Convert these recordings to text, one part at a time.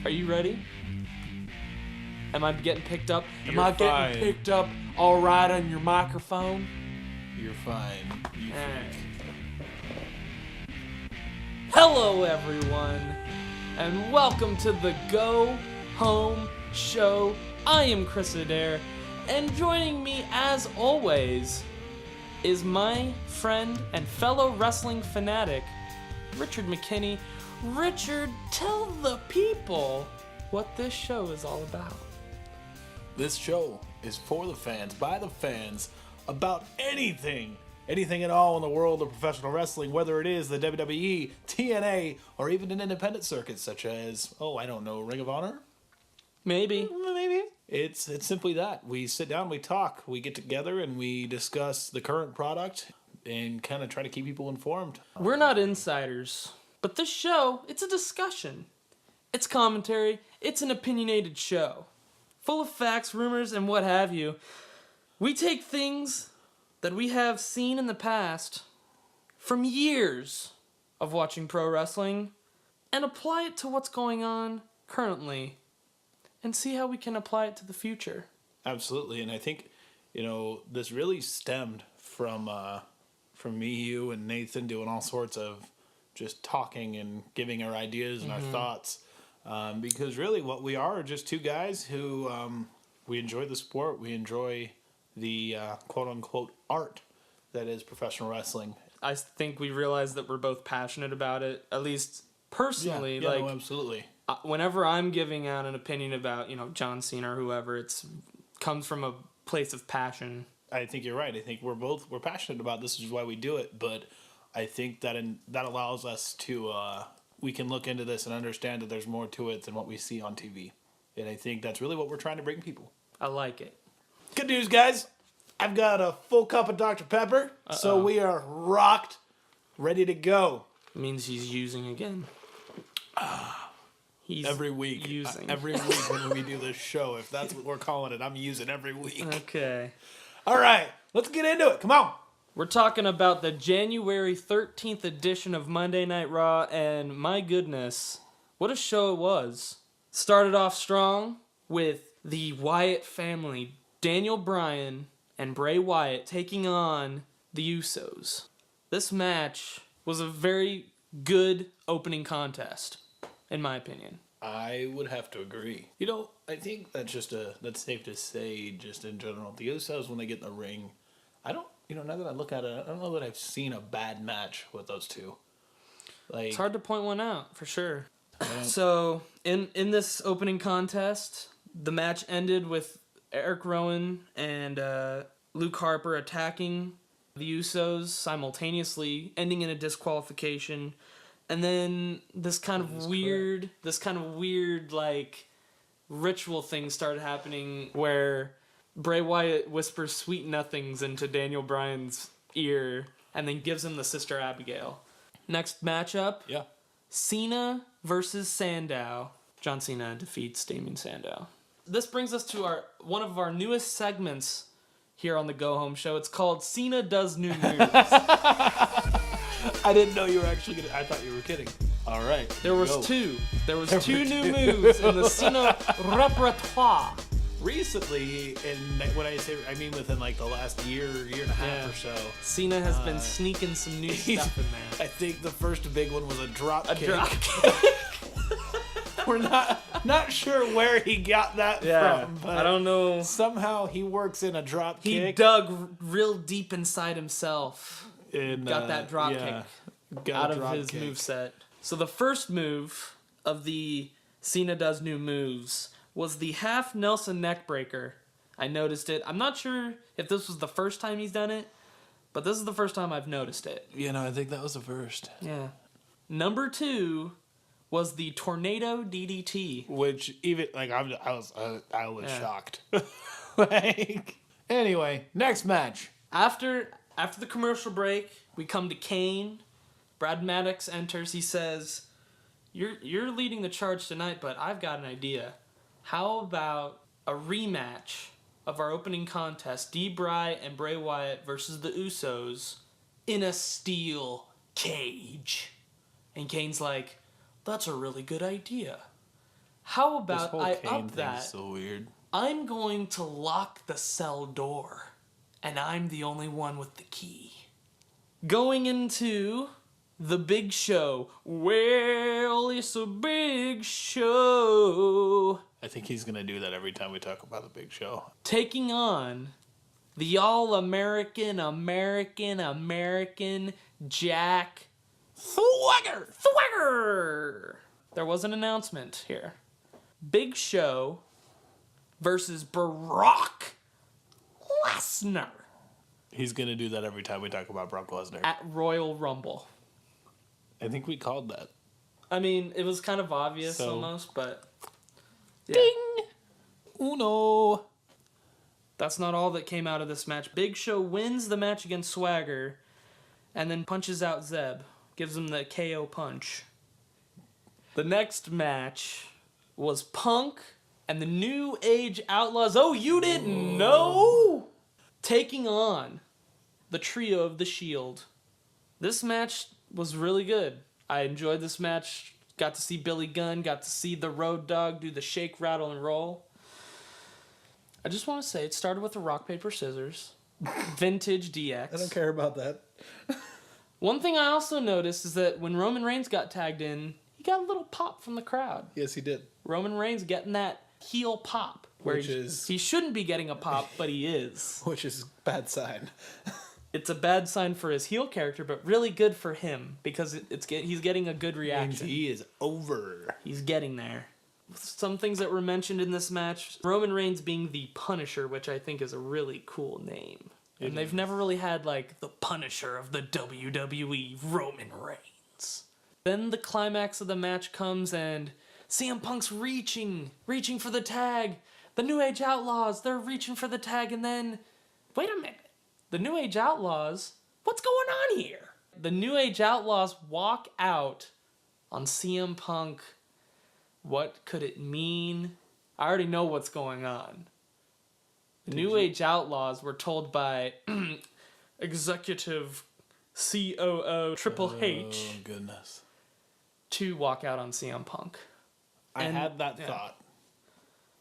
Are you ready? Am I getting picked up? Am I getting picked up all right on your microphone? You're fine. You freak. Hello, everyone, and welcome to the Go Home Show. I am Chris Adair, and joining me, as always, is my friend and fellow wrestling fanatic, Richard McKinney. Richard, tell the people what this show is all about. This show is for the fans, by the fans, about anything at all in the world of professional wrestling, whether it is the WWE, TNA, or even an independent circuit such as, Ring of Honor? Maybe. It's simply that. We sit down, we talk, we get together, and we discuss the current product and kind of try to keep people informed. We're not insiders, but this show, it's a discussion. It's commentary. It's an opinionated show. Full of facts, rumors, and what have you. We take things that we have seen in the past from years of watching pro wrestling and apply it to what's going on currently and see how we can apply it to the future. Absolutely, and I think, this really stemmed from me, you, and Nathan doing all sorts of just talking and giving our ideas and our thoughts. Because really what we are just two guys who we enjoy the sport, we enjoy the quote-unquote art that is professional wrestling. I think we realize that we're both passionate about it, at least personally. No, absolutely. Whenever I'm giving out an opinion about, John Cena or whoever, comes from a place of passion. I think you're right. I think we're passionate about this, which is why we do it, but I think that that allows us to we can look into this and understand that there's more to it than what we see on TV. And I think that's really what we're trying to bring people. I like it. Good news, guys. I've got a full cup of Dr. Pepper, so we are rocked, ready to go. Means he's using again. He's every week. Using. Every week when we do this show, if that's what we're calling it, I'm using every week. Okay. All right, let's get into it. Come on. We're talking about the January 13th edition of Monday Night Raw, and my goodness, what a show it was. Started off strong with the Wyatt family, Daniel Bryan and Bray Wyatt, taking on the Usos. This match was a very good opening contest, in my opinion. I would have to agree. I think that's safe to say, just in general. The Usos, when they get in the ring, now that I look at it, I don't know that I've seen a bad match with those two. It's hard to point one out, for sure. So, in this opening contest, the match ended with Eric Rowan and Luke Harper attacking the Usos simultaneously, ending in a disqualification. And then this kind of weird, ritual thing started happening where Bray Wyatt whispers sweet nothings into Daniel Bryan's ear and then gives him the Sister Abigail. Next matchup. Yeah. Cena versus Sandow. John Cena defeats Damien Sandow. This brings us to one of our newest segments here on the Go Home Show. It's called Cena Does New Moves. I didn't know you were actually I thought you were kidding. All right. There was two new moves in the Cena repertoire. Recently, and when I say, I mean within the last year and a half or so. Cena has been sneaking some new stuff in there. I think the first big one was a drop kick. Drop kick. We're not sure where he got that from. But I don't know. Somehow he works in a drop kick. He dug real deep inside himself. Got that drop kick out of his moveset. So the first move of the Cena Does New Moves was the half Nelson neckbreaker. I noticed it. I'm not sure if this was the first time he's done it, but this is the first time I've noticed it. I think that was the first. Yeah. Number 2 was the tornado DDT, which even I was shocked. Anyway, next match. After the commercial break, we come to Kane. Brad Maddox enters. He says, "You're leading the charge tonight, but I've got an idea. How about a rematch of our opening contest, D-Bry and Bray Wyatt versus the Usos in a steel cage?" And Kane's like, "That's a really good idea. How This about whole I Kane up thing that? is so weird. I'm going to lock the cell door, and I'm the only one with the key. Going into the big show. Well, it's a big show. I think he's gonna do that every time we talk about the big show. Taking on the All-American, Jack Swagger. There was an announcement here. Big Show versus Brock Lesnar He's gonna do that every time we talk about Brock Lesnar. at Royal Rumble. I think we called that. I mean, it was kind of obvious So- almost, but yeah. Ding! Uno! That's not all that came out of this match. Big Show wins the match against Swagger and then punches out Zeb. Gives him the KO punch. The next match was Punk and the New Age Outlaws. Oh, you didn't know? Taking on the trio of the Shield. This match was really good. I enjoyed this match. Got to see Billy Gunn. Got to see the Road Dogg do the shake, rattle, and roll. I just want to say it started with a rock, paper, scissors. Vintage DX. I don't care about that. One thing I also noticed is that when Roman Reigns got tagged in, he got a little pop from the crowd. Yes, he did. Roman Reigns getting that heel pop. Where Which is- he shouldn't be getting a pop, but he is. Which is a bad sign. It's a bad sign for his heel character, but really good for him because he's getting a good Means reaction. he is over. He's getting there. Some things that were mentioned in this match, Roman Reigns being the Punisher, which I think is a really cool name. And they've never really had, like, the Punisher of the WWE, Roman Reigns. Then the climax of the match comes and CM Punk's reaching for the tag. The New Age Outlaws, they're reaching for the tag, and then, wait a minute. The New Age Outlaws, what's going on here? The New Age Outlaws walk out on CM Punk. What could it mean? I already know what's going on. The New Age Outlaws were told by executive COO Triple H Oh, goodness. to walk out on CM Punk. I And- had that yeah. thought.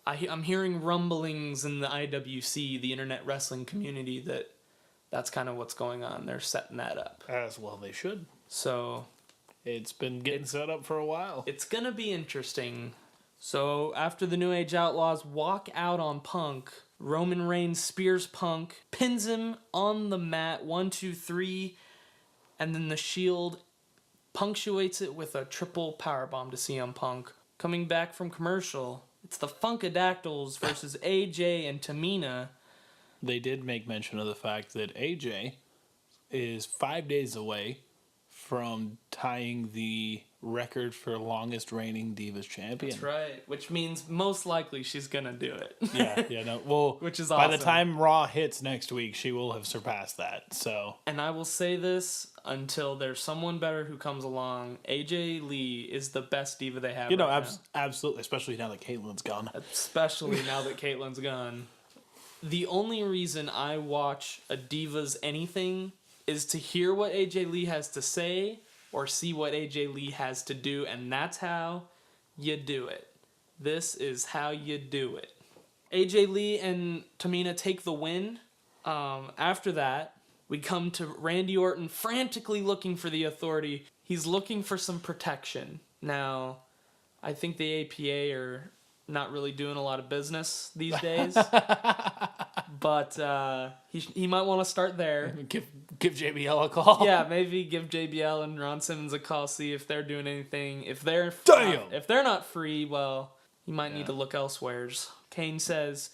I'm hearing rumblings in the IWC, the internet wrestling community, that's kind of what's going on. They're setting that up. As well they should. So It's been getting set up for a while. it's going to be interesting. So after the New Age Outlaws walk out on Punk, Roman Reigns spears Punk, pins him on the mat, 1, 2, 3, and then the Shield punctuates it with a triple powerbomb to CM Punk. Coming back from commercial, it's the Funkadactyls versus AJ and Tamina. They did make mention of the fact that AJ is 5 days away from tying the record for longest reigning Divas champion. That's right, which means most likely she's going to do it. No. Well, Which is by the awesome. time Raw hits next week, she will have surpassed that. So And I will say this until there's someone better who comes along. AJ Lee is the best diva they have. right now. absolutely, especially now that Caitlin's gone. Especially now that Caitlyn's gone. The only reason I watch a Divas anything is to hear what AJ Lee has to say or see what AJ Lee has to do, and that's how you do it. This is how you do it. AJ Lee and Tamina take the win. After that, we come to Randy Orton frantically looking for the Authority. He's looking for some protection. Now, I think the APA are not really doing a lot of business these days. But he might want to start there. Give JBL a call. Yeah, maybe give JBL and Ron Simmons a call, see if they're doing anything. If they're Damn! if they're not free, well, you might need to look elsewheres. Kane says,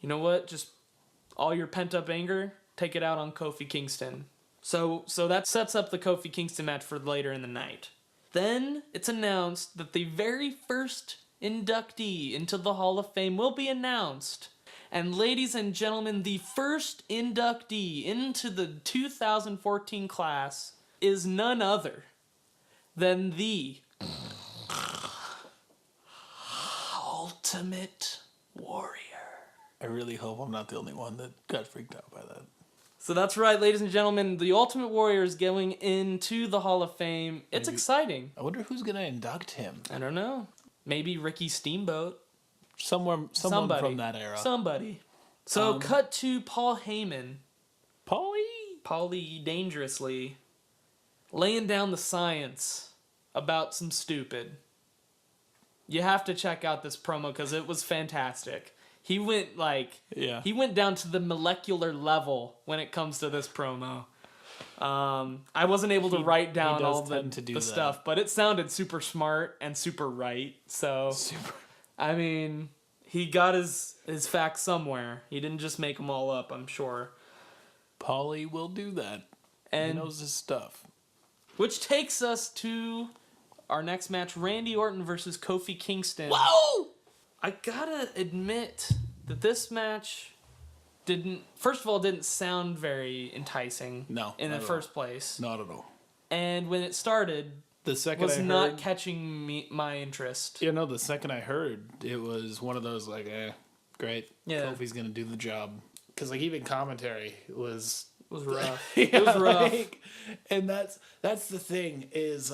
"You know what? Just all your pent up anger, take it out on Kofi Kingston." So that sets up the Kofi Kingston match for later in the night. Then it's announced that the very first inductee into the Hall of Fame will be announced. And ladies and gentlemen, the first inductee into the 2014 class is none other than the Ultimate Warrior. I really hope I'm not the only one that got freaked out by that. So that's right, ladies and gentlemen, the Ultimate Warrior is going into the Hall of Fame. It's exciting. I wonder who's going to induct him. I don't know. Maybe Ricky Steamboat. Someone Somebody from that era. Somebody. So cut to Paul Heyman. Paulie dangerously laying down the science about some stupid. You have to check out this promo because it was fantastic. He went down to the molecular level when it comes to this promo. I wasn't able to write down all the stuff, but it sounded super smart and super right. So, I mean, he got his facts somewhere. He didn't just make them all up, I'm sure. Paulie will do that. And he knows his stuff. Which takes us to our next match, Randy Orton versus Kofi Kingston. Whoa! I gotta admit that this match didn't sound very enticing. No, in the first place. Not at all. And when it started, the second was not catching my interest. The second I heard, it was one of those great. Yeah. Kofi's gonna do the job. Because even commentary was rough. It was rough. And that's the thing is,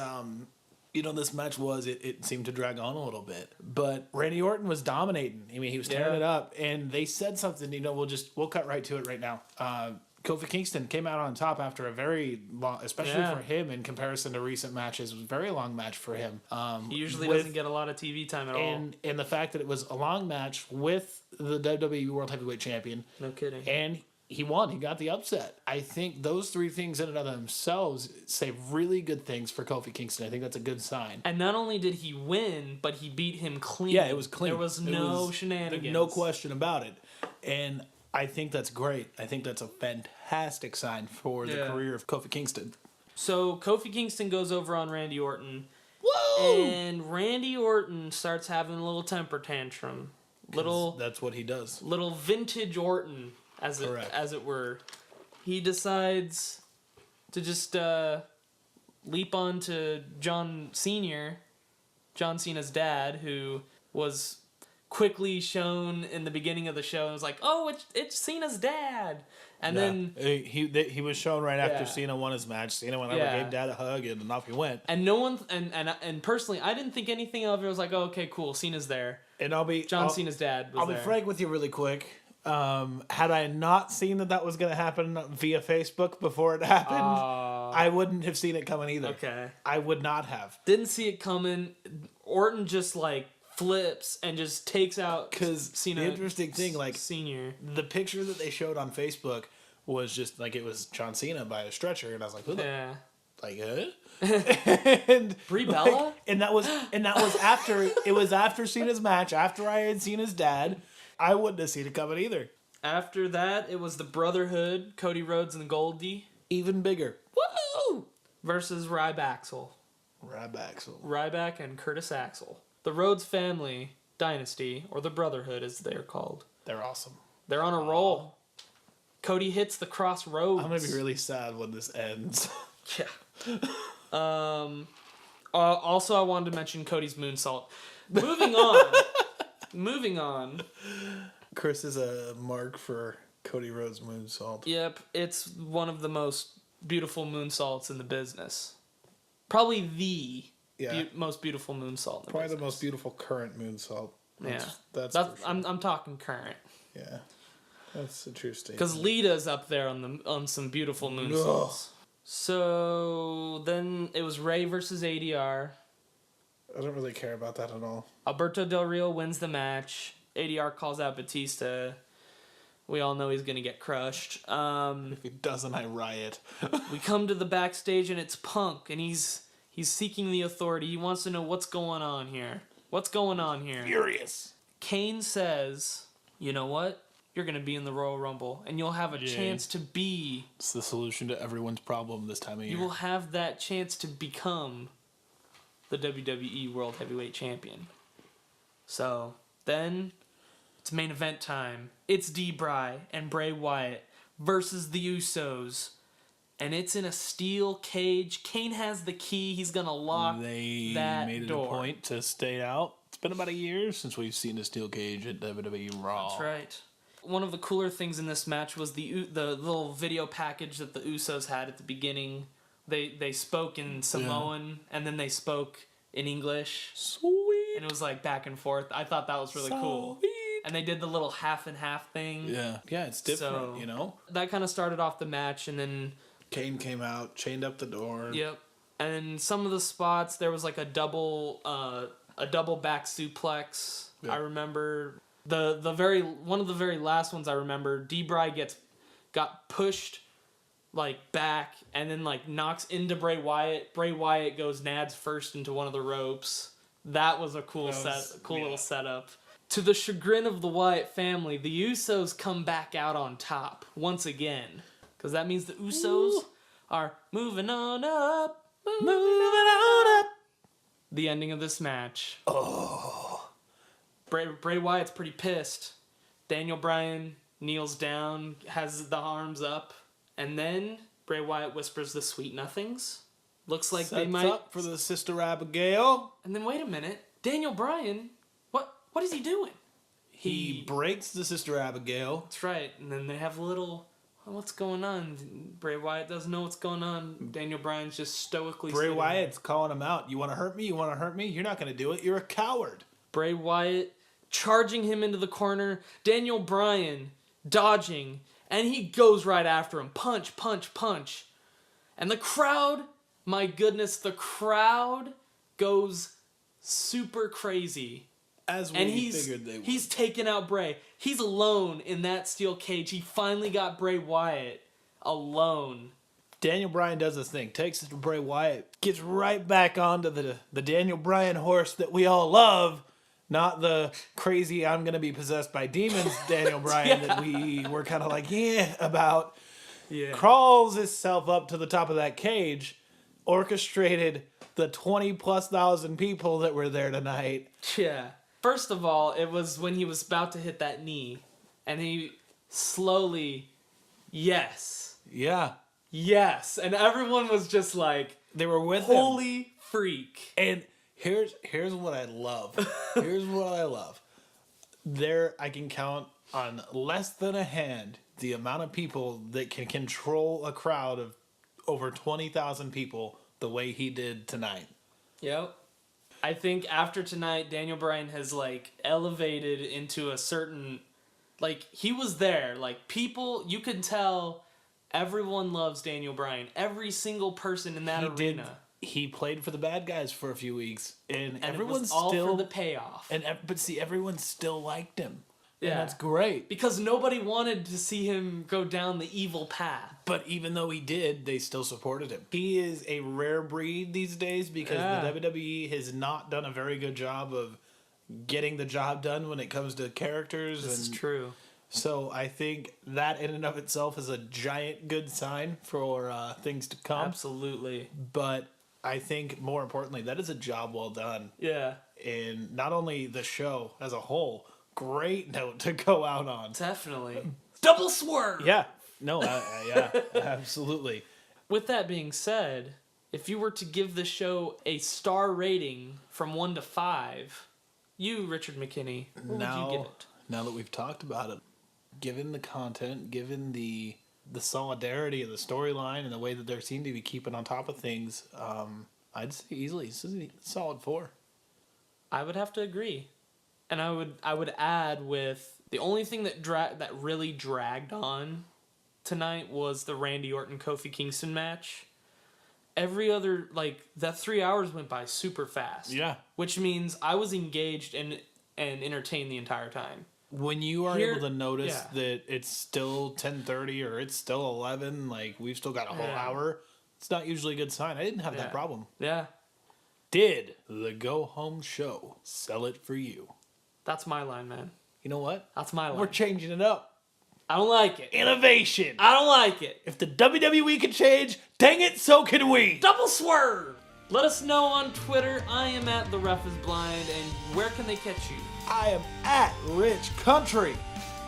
this match it seemed to drag on a little bit. But Randy Orton was dominating. I mean, he was tearing it up. And they said something, we'll cut right to it right now. Kofi Kingston came out on top after a very long, especially for him in comparison to recent matches, it was a very long match for him. He usually doesn't get a lot of TV time at all. And the fact that it was a long match with the WWE World Heavyweight Champion. No kidding. And he won. He got the upset. I think those three things in and of themselves say really good things for Kofi Kingston. I think that's a good sign. And not only did he win, but he beat him clean. Yeah, it was clean. There was no shenanigans. No question about it. And I think that's great. I think that's a fantastic sign for the career of Kofi Kingston. So Kofi Kingston goes over on Randy Orton. Whoa! And Randy Orton starts having a little temper tantrum. That's what he does. Little vintage Orton, as it were. He decides to just leap on to John Sr., John Cena's dad, who was quickly shown in the beginning of the show and was like, "Oh, it's Cena's dad." And then he was shown right after Cena won his match. Cena went over, gave Dad a hug, and off he went. And no one and personally, I didn't think anything of it. I was like, "Oh, okay, cool. Cena's there." And John Cena's dad was there. I'll be frank with you really quick. Had I not seen that was going to happen via Facebook before it happened, I wouldn't have seen it coming either. Okay, I would not have. Didn't see it coming. Orton just flips and just takes out Cena. The interesting thing, Senior, the picture that they showed on Facebook was just it was John Cena by a stretcher, and I was like, "Who the and Brie Bella?" and that was after Cena's match, after I had seen his dad. I wouldn't have seen it coming either. After that, it was the Brotherhood, Cody Rhodes and Goldie. Even bigger. Woo! Versus Ryback and Curtis Axel. The Rhodes family dynasty, or the Brotherhood as they're called. They're awesome. They're on a roll. Cody hits the crossroads. I'm going to be really sad when this ends. Yeah. Also, I wanted to mention Cody's moonsault. Moving on. Chris is a mark for Cody Rhodes' moonsault. Yep, it's one of the most beautiful moonsaults in the business. Probably the most beautiful moonsault in the business. The most beautiful current moonsault. That's sure. I'm talking current. Yeah, that's a true statement. Because Lita's up there on some beautiful moonsaults. Ugh. So then it was Ray versus ADR. I don't really care about that at all. Alberto Del Rio wins the match. ADR calls out Batista. We all know he's going to get crushed. If he doesn't, I riot. We come to the backstage, and it's Punk, and he's seeking the authority. He wants to know what's going on here. Furious. Kane says, "You know what? You're going to be in the Royal Rumble, and you'll have a chance to be..." It's the solution to everyone's problem this time of year. You will have that chance to become the WWE World Heavyweight Champion. So, then, it's main event time. It's D-Bry and Bray Wyatt versus the Usos. And it's in a steel cage. Kane has the key. He's going to lock that door. They made it a point to stay out. It's been about a year since we've seen a steel cage at WWE Raw. That's right. One of the cooler things in this match was the little video package that the Usos had at the beginning. They spoke in Samoan, and then they spoke in English. Sweet. and it was like back and forth. I thought that was really cool. And they did the little half and half thing. Yeah, it's different, So, That kind of started off the match, and then Kane came out, chained up the door. Yep. And some of the spots there was like a double back suplex. Yeah. I remember one of the very last ones I remember. Bry got pushed like back and then like knocks into Bray Wyatt. Bray Wyatt goes nads first into one of the ropes. That was a cool little setup. To the chagrin of the Wyatt family, the Usos come back out on top once again. Because that means the Usos are moving on up. Moving on up. The ending of this match. Oh. Bray Wyatt's pretty pissed. Daniel Bryan kneels down, has the arms up, and then Bray Wyatt whispers the sweet nothings. Looks like they might up for the Sister Abigail. And then wait a minute. Daniel Bryan, what is he doing? He breaks the Sister Abigail. That's right. And then they have a little, what's going on? Bray Wyatt doesn't know what's going on. Daniel Bryan's just stoically Bray Wyatt's calling him out. You want to hurt me? You want to hurt me? You're not going to do it. You're a coward. Bray Wyatt charging him into the corner. Daniel Bryan dodging. And he goes right after him. Punch, punch, punch. And the crowd, my goodness, the crowd goes super crazy. As we figured they would. He's taken out Bray. He's alone in that steel cage. He finally got Bray Wyatt alone. Daniel Bryan does this thing. Takes it to Bray Wyatt. Gets right back onto the Daniel Bryan horse that we all love. Not the crazy, I'm going to be possessed by demons Daniel Bryan that we were kind of like, about. Yeah. Crawls himself up to the top of that cage. Orchestrated the 20,000+ people that were there tonight. Yeah. First of all, it was when he was about to hit that knee. And he slowly, yes. Yeah. Yes. And everyone was just like, they were with him. Holy freak. And here's what I love. Here's what I love. There, I can count on less than a hand the amount of people that can control a crowd of over 20,000 people the way he did tonight. Yep. I think after tonight, Daniel Bryan has like elevated into a certain, like he was there. Like people, you can tell everyone loves Daniel Bryan. Every single person in that arena. He played for the bad guys for a few weeks, and everyone's it was all still for the payoff. But see, everyone still liked him. Yeah, and that's great because nobody wanted to see him go down the evil path. But even though he did, they still supported him. He is a rare breed these days because the WWE has not done a very good job of getting the job done when it comes to characters. This is true. So I think that in and of itself is a giant good sign for things to come. Absolutely. But I think more importantly, that is a job well done. Yeah. And not only the show as a whole, great note to go out on. Definitely. Double swerve! Yeah. No, yeah, absolutely. With that being said, if you were to give the show a star rating from 1 to 5, you, Richard McKinney, what would you give it? Now that we've talked about it, given the content, given the solidarity of the storyline and the way that they seem to be keeping on top of things, I'd say easily this is a solid 4. I would have to agree. And I would add with the only thing that really dragged on tonight was the Randy Orton Kofi Kingston match. Every other, that 3 hours went by super fast. Yeah. Which means I was engaged and entertained the entire time. When you are able to notice that it's still 10:30 or it's still 11, we've still got a whole hour, it's not usually a good sign. I didn't have that problem. Yeah. Did the Go Home Show sell it for you? That's my line, man. You know what? That's my line. We're changing it up. I don't like it. Innovation. I don't like it. If the WWE can change, dang it, so can we. Double swerve. Let us know on Twitter. I am at The Ref Is Blind. And where can they catch you? I am at Rich Country.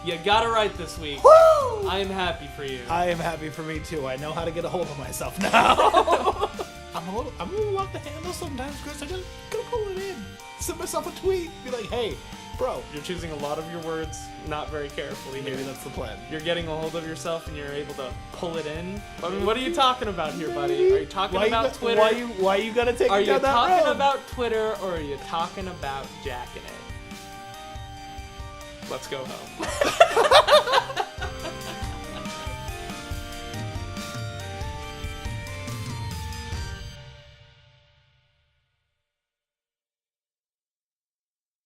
You got it right this week. Woo! I am happy for you. I am happy for me too. I know how to get a hold of myself now. I'm a little off the handle sometimes, Chris. I just gotta pull it in. Send myself a tweet. Be like, hey, Bro, You're choosing a lot of your words not very carefully here. maybe that's the plan. You're getting a hold of yourself and you're able to pull it in. I mean, what are you talking about here, buddy? Are you talking about Twitter? Why you gotta take Are me you down that talking road? about Twitter or are you talking about jacking it? Let's go home.